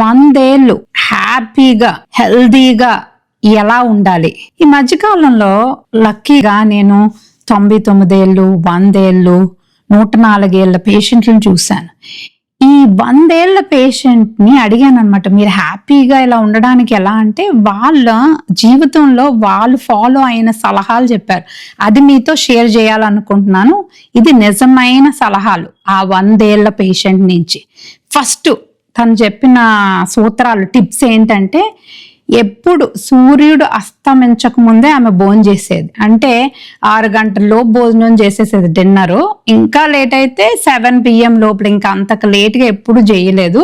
100 ఏళ్ళు హ్యాపీగా హెల్దీగా ఎలా ఉండాలి. ఈ మధ్యకాలంలో లక్కీగా నేను 99 ఏళ్ళు 100 ఏళ్ళు 104 ఏళ్ళ పేషెంట్లను చూశాను. ఈ 100 ఏళ్ళ పేషెంట్ ని అడిగాను అనమాట, మీరు హ్యాపీగా ఇలా ఉండడానికి ఎలా అంటే, వాళ్ళ జీవితంలో వాళ్ళు ఫాలో అయిన సలహాలు చెప్పారు. అది మీతో షేర్ చేయాలనుకుంటున్నాను. ఇది నిజమైన సలహాలు ఆ 100 ఏళ్ళ పేషెంట్ నుంచి. ఫస్ట్ తను చెప్పిన సూత్రాలు టిప్స్ ఏంటంటే, ఎప్పుడు సూర్యుడు అస్తమించక ముందే ఆమె భోజనం చేసేది. అంటే 6 గంటల్లో భోజనం చేసేసేది డిన్నరు. ఇంకా లేట్ అయితే 7 PM లోపల, ఇంకా అంతకు లేట్గా ఎప్పుడు చేయలేదు.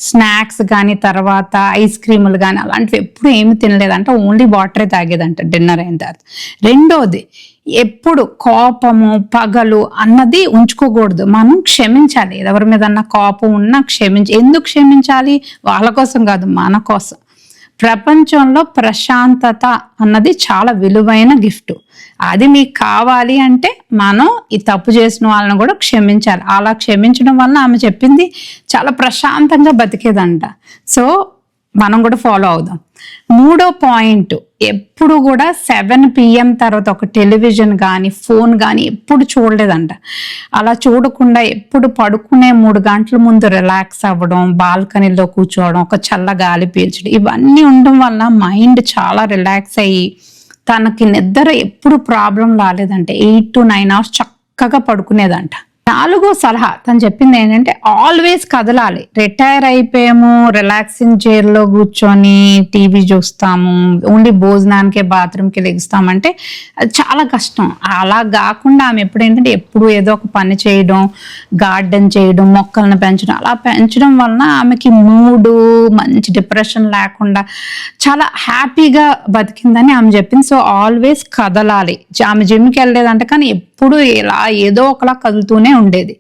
స్నాక్స్ కానీ తర్వాత ఐస్ క్రీములు కానీ అలాంటివి ఎప్పుడు ఏమి తినలేదంట. ఓన్లీ వాటరే తాగేదంట డిన్నర్ అయిన తర్వాత. రెండోది, ఎప్పుడు కోపము పగలు అన్నది ఉంచుకోకూడదు. మనం క్షమించాలి. ఎవరి మీద కోపం ఉన్నా ఎందుకు క్షమించాలి? వాళ్ళ కోసం కాదు, మన కోసం. ప్రపంచంలో ప్రశాంతత అన్నది చాలా విలువైన గిఫ్ట్. అది మీకు కావాలి అంటే మనం ఈ తప్పు చేసిన వాళ్ళని కూడా క్షమించాలి. అలా క్షమించడం వల్ల ఆమె చెప్పింది చాలా ప్రశాంతంగా బతికేదంట. సో మనం కూడా ఫాలో అవుదాం. మూడో పాయింట్, ఎప్పుడు కూడా 7 PM తర్వాత ఒక టెలివిజన్ కానీ ఫోన్ కానీ ఎప్పుడు చూడలేదంట. అలా చూడకుండా ఎప్పుడు పడుకునే 3 గంటల ముందు రిలాక్స్ అవ్వడం, బాల్కనీలో కూర్చోవడం, ఒక చల్ల గాలి పీల్చడం, ఇవన్నీ ఉండడం వల్ల మైండ్ చాలా రిలాక్స్ అయ్యి తనకి నిద్ర ఎప్పుడు ప్రాబ్లం రాలేదంటే 8 to 9 hours చక్కగా పడుకునేదంట. 4వ సలహా తను చెప్పింది ఏంటంటే, ఆల్వేస్ కదలాలి. రిటైర్ అయిపోయాము, రిలాక్సింగ్ చైర్లో కూర్చొని టీవీ చూస్తాము, ఓన్లీ భోజనానికే బాత్రూమ్కి లెగుస్తామంటే అది చాలా కష్టం. అలా కాకుండా ఆమె ఎప్పుడేంటంటే ఎప్పుడు ఏదో ఒక పని చేయడం, గార్డెన్ చేయడం, మొక్కలను పెంచడం, అలా పెంచడం వలన ఆమెకి మూడు మంచి డిప్రెషన్ లేకుండా చాలా హ్యాపీగా బతికిందని ఆమె చెప్పింది. సో ఆల్వేస్ కదలాలి. ఆమె జిమ్కి వెళ్ళలేదంట, కానీ ఎప్పుడు ఇలా ఏదో ఒకలా కదులుతూనే ఉండేది.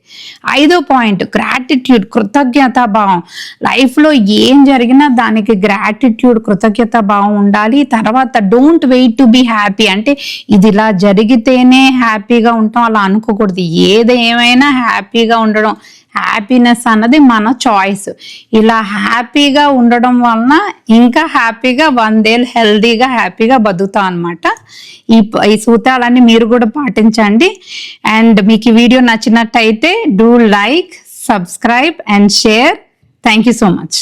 5వ పాయింట్, గ్రాటిట్యూడ్, కృతజ్ఞతా భావం. లైఫ్లో ఏం జరిగినా దానికి గ్రాటిట్యూడ్, కృతజ్ఞతా భావం ఉండాలి. తర్వాత don't wait to be happy, అంటే ఇది ఇలా జరిగితేనే హ్యాపీగా ఉంటాం అలా అనుకోకూడదు. ఏదేమైనా హ్యాపీగా ఉండడం, హ్యాపీనెస్ అన్నది మన చాయిస్. ఇలా హ్యాపీగా ఉండడం వలన ఇంకా హ్యాపీగా 100 ఏళ్ళు హెల్దీగా హ్యాపీగా బతుకుతాం అనమాట. ఈ సూత్రాలన్నీ మీరు కూడా పాటించండి. అండ్ మీకు ఈ వీడియో నచ్చినట్టయితే do like, subscribe and share. Thank you so much.